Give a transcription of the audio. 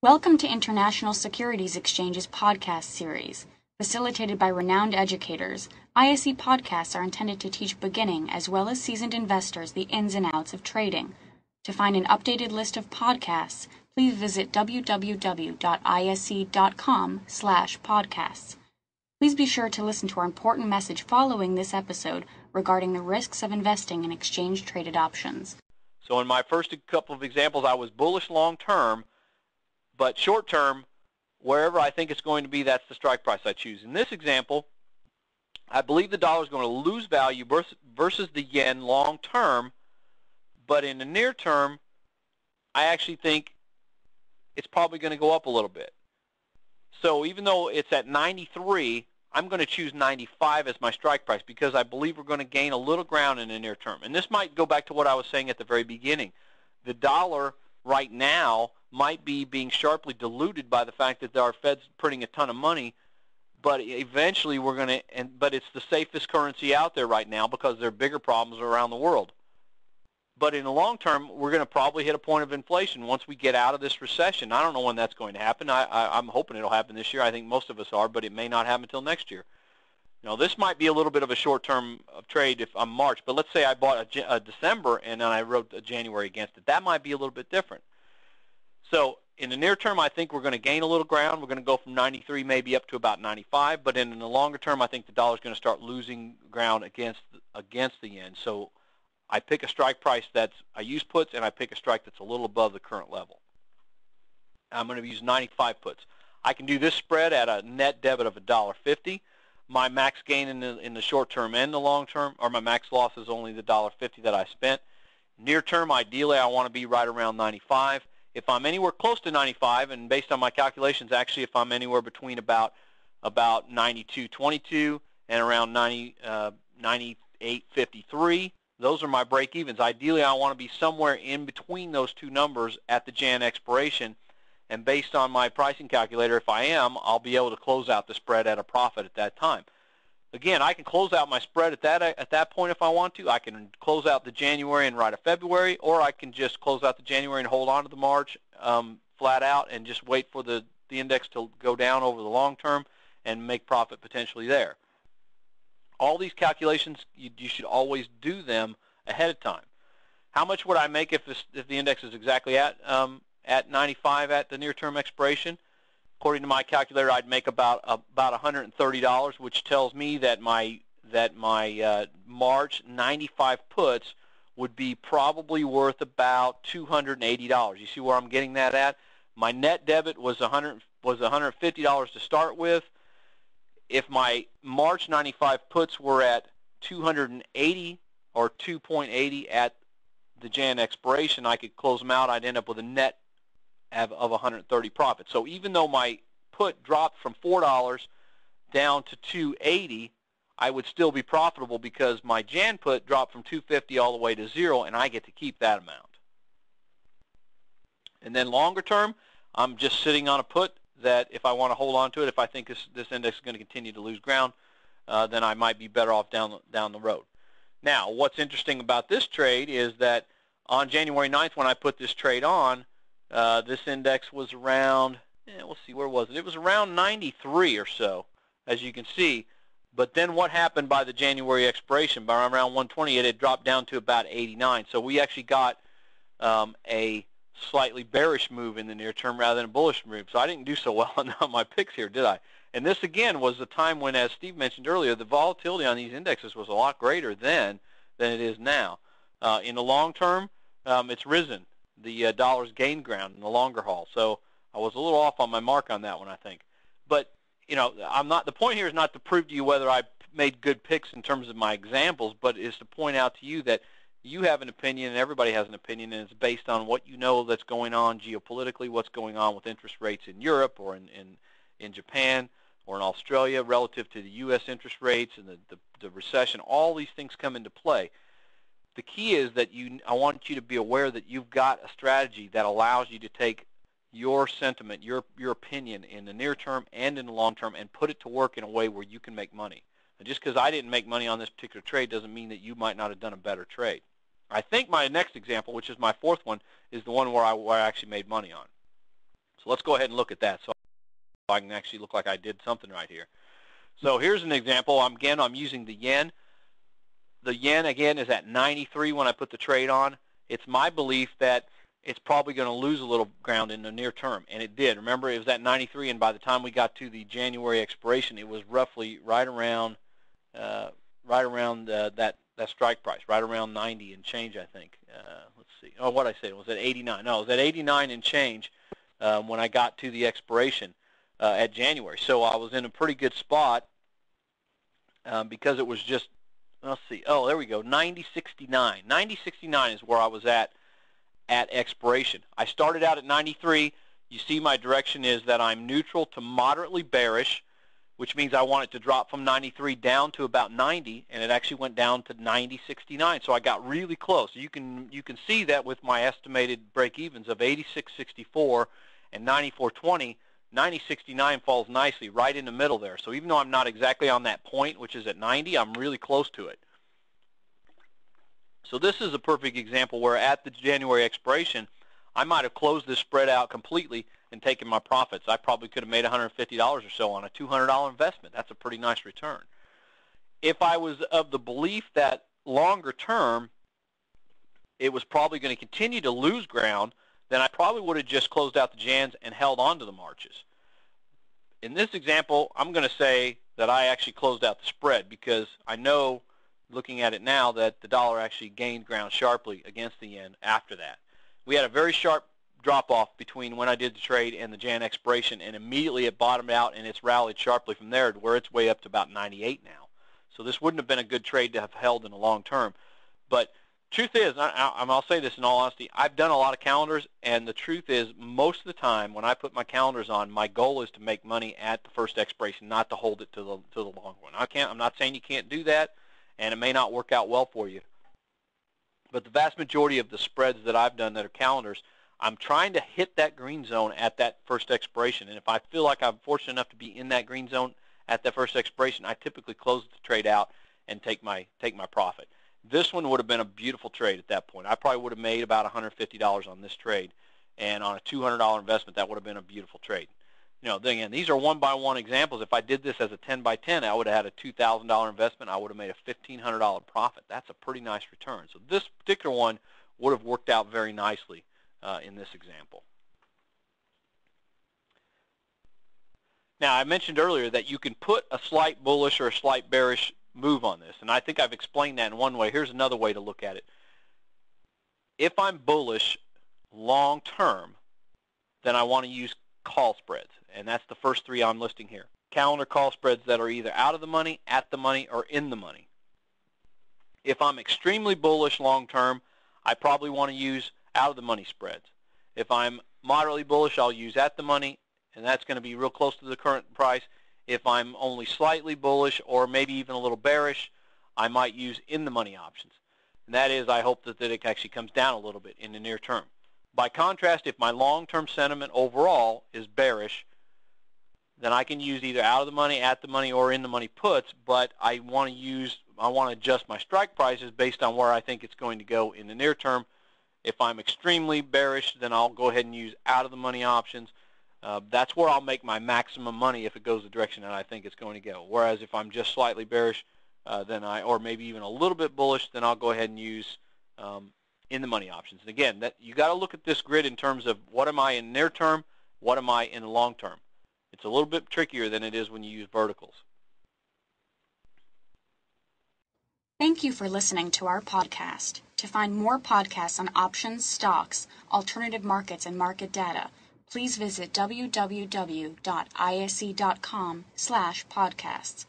Welcome to International Securities Exchange's podcast series. Facilitated by renowned educators, ISE podcasts are intended to teach beginning as well as seasoned investors the ins and outs of trading. To find an updated list of podcasts, please visit www.ise.com/podcasts. Please be sure to listen to our important message following this episode regarding the risks of investing in exchange-traded options. So in my first couple of examples, I was bullish long-term, but short-term, wherever I think it's going to be, that's the strike price I choose. In this example, I believe the dollar is going to lose value versus the yen long-term, but in the near term, I actually think it's probably going to go up a little bit. So even though it's at 93, I'm going to choose 95 as my strike price because I believe we're going to gain a little ground in the near term. And this might go back to what I was saying at the very beginning. The dollar right now might be being sharply diluted by the fact that our Fed's printing a ton of money, but eventually we're going to, but it's the safest currency out there right now because there are bigger problems around the world. But in the long term, we're going to probably hit a point of inflation once we get out of this recession. I don't know when that's going to happen. I'm hoping it'll happen this year. I think most of us are, but it may not happen until next year. Now, this might be a little bit of a short-term trade if I'm March, but let's say I bought a December and then I wrote a January against it. That might be a little bit different. So in the near term, I think we're going to gain a little ground. We're going to go from 93 maybe up to about 95, but in the longer term, I think the dollar is going to start losing ground against the yen. So I pick a strike price I use puts, and I pick a strike that's a little above the current level. I'm going to use 95 puts. I can do this spread at a net debit of $1.50. My max gain in the short term and the long term, or my max loss is only the $1.50 that I spent. Near term, ideally, I want to be right around 95. If I'm anywhere close to 95, and based on my calculations, actually, if I'm anywhere between about 92.22 and around 98.53, those are my break evens. Ideally, I want to be somewhere in between those two numbers at the Jan expiration. And based on my pricing calculator, if I am, I'll be able to close out the spread at a profit at that time. Again, I can close out my spread at that point if I want to. I can close out the January and write a February, or I can just close out the January and hold on to the March flat out and just wait for the index to go down over the long term and make profit potentially there. All these calculations, you should always do them ahead of time. How much would I make if the index is exactly at 95 at the near-term expiration? According to my calculator, I'd make about $130, which tells me that my March 95 puts would be probably worth about $280. You see where I'm getting that at? My net debit was $150 to start with. If my March 95 puts were at 280 or 2.80 at the Jan expiration, I could close them out. I'd end up with a net of 130 profit. So even though my put dropped from $4 down to 280, I would still be profitable because my Jan put dropped from 250 all the way to 0, and I get to keep that amount. And then longer term, I'm just sitting on a put that if I want to hold on to it, if I think this index is going to continue to lose ground, then I might be better off down the road. Now, what's interesting about this trade is that on January 9th when I put this trade on, this index was around, we'll see, where was it? It was around 93 or so, as you can see. But then what happened by the January expiration? By around 120, it had dropped down to about 89. So we actually got a slightly bearish move in the near term rather than a bullish move. So I didn't do so well on my picks here, did I? And this, again, was the time when, as Steve mentioned earlier, the volatility on these indexes was a lot greater then than it is now. In the long term, it's risen. The dollar's gained ground in the longer haul. So I was a little off on my mark on that one, I think. But, you know, the point here is not to prove to you whether I made good picks in terms of my examples, but is to point out to you that you have an opinion and everybody has an opinion, and it's based on what you know that's going on geopolitically, what's going on with interest rates in Europe or in Japan or in Australia relative to the U.S. interest rates and the recession. All these things come into play. The key is that I want you to be aware that you've got a strategy that allows you to take your sentiment, your opinion in the near term and in the long term and put it to work in a way where you can make money. And just because I didn't make money on this particular trade doesn't mean that you might not have done a better trade. I think my next example, which is my fourth one, is the one where I actually made money on. So let's go ahead and look at that so I can actually look like I did something right here. So here's an example. Again, I'm using the yen. The yen, again, is at 93 when I put the trade on. It's my belief that it's probably going to lose a little ground in the near term, and it did. Remember, it was at 93, and by the time we got to the January expiration, it was roughly right around that strike price, right around 90 and change, I think. Let's see. Oh, what I say? Was it 89? No, it was at 89 and change when I got to the expiration at January. So I was in a pretty good spot because it was just, let's see. Oh, there we go. 90.69. 90.69 is where I was at expiration. I started out at 93. You see my direction is that I'm neutral to moderately bearish, which means I want it to drop from 93 down to about 90, and it actually went down to 90.69. So I got really close. You can see that with my estimated break-evens of 86.64 and 94.20, 90.69 falls nicely right in the middle there. So even though I'm not exactly on that point, which is at 90, I'm really close to it. So this is a perfect example where at the January expiration, I might have closed this spread out completely and taken my profits. I probably could have made $150 or so on a $200 investment. That's a pretty nice return. If I was of the belief that longer term it was probably going to continue to lose ground, then I probably would have just closed out the Jans and held on to the Marches. In this example, I'm going to say that I actually closed out the spread because I know, looking at it now, that the dollar actually gained ground sharply against the yen after that. We had a very sharp drop-off between when I did the trade and the Jan expiration, and immediately it bottomed out and it's rallied sharply from there to where it's way up to about 98 now. So this wouldn't have been a good trade to have held in the long term. But truth is, I'll say this in all honesty, I've done a lot of calendars, and the truth is most of the time when I put my calendars on, my goal is to make money at the first expiration, not to hold it to the long one. I'm not saying you can't do that, and it may not work out well for you. But the vast majority of the spreads that I've done that are calendars, I'm trying to hit that green zone at that first expiration. And if I feel like I'm fortunate enough to be in that green zone at that first expiration, I typically close the trade out and take my profit. This one would have been a beautiful trade at that point. I probably would have made about $150 on this trade. And on a $200 investment, that would have been a beautiful trade. You know, again, these are one-by-one examples. If I did this as a 10-by-10, I would have had a $2,000 investment. I would have made a $1,500 profit. That's a pretty nice return. So this particular one would have worked out very nicely in this example. Now, I mentioned earlier that you can put a slight bullish or a slight bearish move on this, and I think I've explained that in one way. Here's another way to look at it. If I'm bullish long-term, then I want to use call spreads, and that's the first three I'm listing here. Calendar call spreads that are either out of the money, at the money, or in the money. If I'm extremely bullish long-term, I probably want to use out of the money spreads. If I'm moderately bullish, I'll use at the money, and that's going to be real close to the current price. If I'm only slightly bullish or maybe even a little bearish, I might use in the money options. And that is, I hope that it actually comes down a little bit in the near term. By contrast, if my long-term sentiment overall is bearish, then I can use either out of the money, at the money, or in the money puts, but I want to adjust my strike prices based on where I think it's going to go in the near term. If I'm extremely bearish, then I'll go ahead and use out of the money options. That's where I'll make my maximum money if it goes the direction that I think it's going to go. Whereas if I'm just slightly bearish, or maybe even a little bit bullish, then I'll go ahead and use in the money options. And again, you got to look at this grid in terms of what am I in near term, what am I in the long term. It's a little bit trickier than it is when you use verticals. Thank you for listening to our podcast. To find more podcasts on options, stocks, alternative markets, and market data, please visit www.ise.com/podcasts.